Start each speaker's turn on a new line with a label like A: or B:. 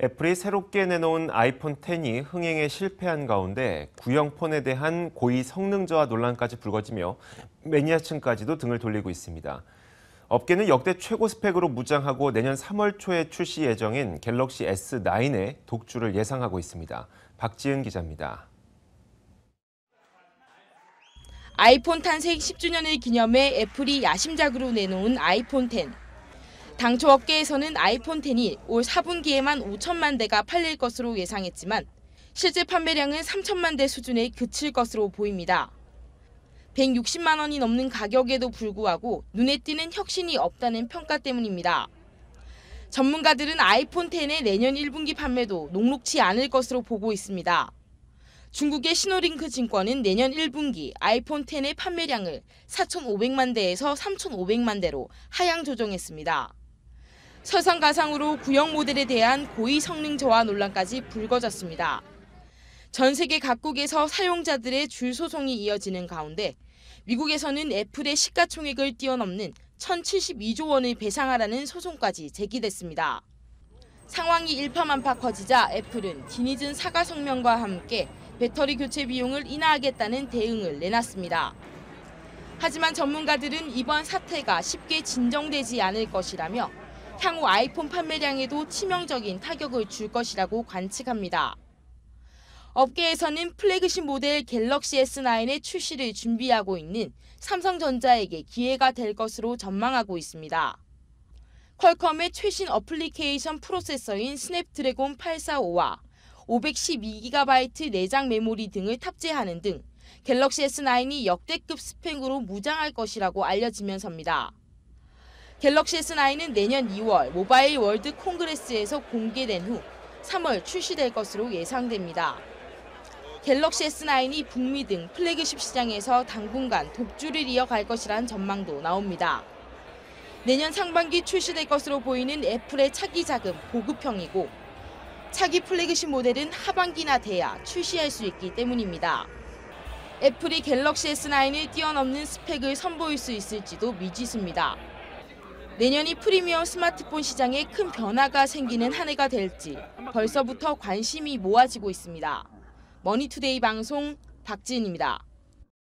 A: 애플이 새롭게 내놓은 아이폰 X이 흥행에 실패한 가운데 구형 폰에 대한 고의 성능 저하 논란까지 불거지며 매니아층까지도 등을 돌리고 있습니다. 업계는 역대 최고 스펙으로 무장하고 내년 3월 초에 출시 예정인 갤럭시 S9의 독주를 예상하고 있습니다. 박지은 기자입니다.
B: 아이폰 탄생 10주년을 기념해 애플이 야심작으로 내놓은 아이폰 X. 당초 업계에서는 아이폰 X이 올 4분기에만 5천만 대가 팔릴 것으로 예상했지만 실제 판매량은 3천만 대 수준에 그칠 것으로 보입니다. 160만 원이 넘는 가격에도 불구하고 눈에 띄는 혁신이 없다는 평가 때문입니다. 전문가들은 아이폰 X의 내년 1분기 판매도 녹록치 않을 것으로 보고 있습니다. 중국의 시노링크 증권은 내년 1분기 아이폰 X의 판매량을 4,500만 대에서 3,500만 대로 하향 조정했습니다. 설상가상으로 구형 모델에 대한 고의 성능 저하 논란까지 불거졌습니다. 전 세계 각국에서 사용자들의 줄 소송이 이어지는 가운데 미국에서는 애플의 시가총액을 뛰어넘는 1,072조 원을 배상하라는 소송까지 제기됐습니다. 상황이 일파만파 커지자 애플은 뒤늦은 사과 성명과 함께 배터리 교체 비용을 인하하겠다는 대응을 내놨습니다. 하지만 전문가들은 이번 사태가 쉽게 진정되지 않을 것이라며 향후 아이폰 판매량에도 치명적인 타격을 줄 것이라고 관측합니다. 업계에서는 플래그십 모델 갤럭시 S9의 출시를 준비하고 있는 삼성전자에게 기회가 될 것으로 전망하고 있습니다. 퀄컴의 최신 어플리케이션 프로세서인 스냅드래곤 845와 512GB 내장 메모리 등을 탑재하는 등 갤럭시 S9이 역대급 스펙으로 무장할 것이라고 알려지면서입니다. 갤럭시 S9은 내년 2월 모바일 월드 콩그레스에서 공개된 후 3월 출시될 것으로 예상됩니다. 갤럭시 S9이 북미 등 플래그십 시장에서 당분간 독주를 이어갈 것이란 전망도 나옵니다. 내년 상반기 출시될 것으로 보이는 애플의 차기작은 보급형이고 차기 플래그십 모델은 하반기나 돼야 출시할 수 있기 때문입니다. 애플이 갤럭시 S9을 뛰어넘는 스펙을 선보일 수 있을지도 미지수입니다. 내년이 프리미엄 스마트폰 시장에 큰 변화가 생기는 한 해가 될지 벌써부터 관심이 모아지고 있습니다. 머니투데이 방송 박지은입니다.